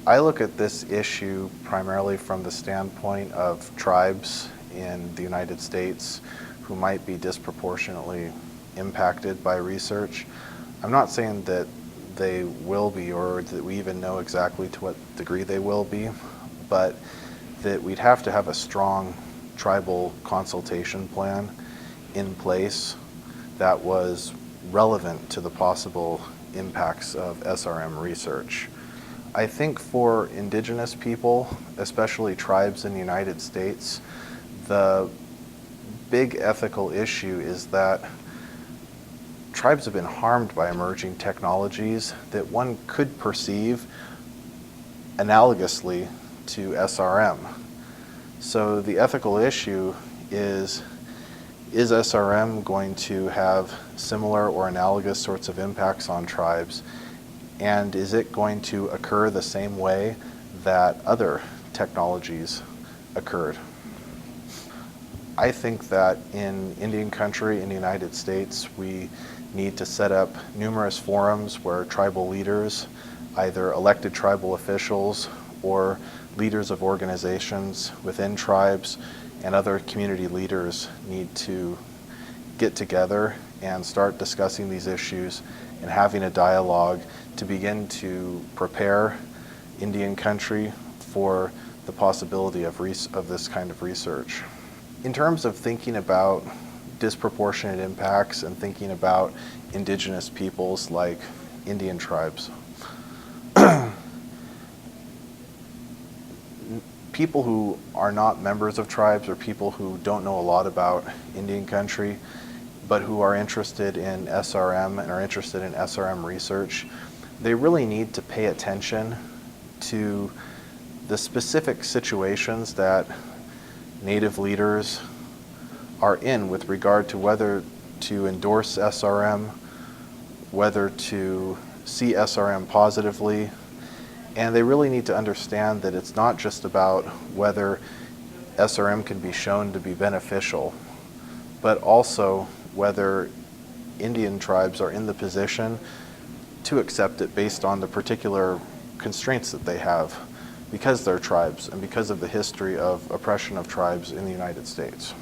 I look at this issue primarily from the standpoint of tribes in the United States who might be disproportionately impacted by research. I'm not saying that they will be, or that we even know exactly to what degree they will be, but that we'd have to have a strong tribal consultation plan in place that was relevant to the possible impacts of SRM research. I think for indigenous people, especially tribes in the United States, the big ethical issue is that tribes have been harmed by emerging technologies that one could perceive analogously to SRM. So the ethical issue is SRM going to have similar or analogous sorts of impacts on tribes? And is it going to occur the same way that other technologies occurred? I think that in Indian country in the United States, we need to set up numerous forums where tribal leaders, either elected tribal officials or leaders of organizations within tribes and other community leaders, need to get together and start discussing these issues and having a dialogue to begin to prepare Indian country for the possibility of this kind of research. In terms of thinking about disproportionate impacts and thinking about indigenous peoples like Indian tribes, people who are not members of tribes or people who don't know a lot about Indian country but who are interested in SRM and are interested in SRM research, they really need to pay attention to the specific situations that Native leaders are in with regard to whether to endorse SRM, whether to see SRM positively, and they really need to understand that it's not just about whether SRM can be shown to be beneficial, but also whether Indian tribes are in the position to accept it based on the particular constraints that they have because they're tribes and because of the history of oppression of tribes in the United States.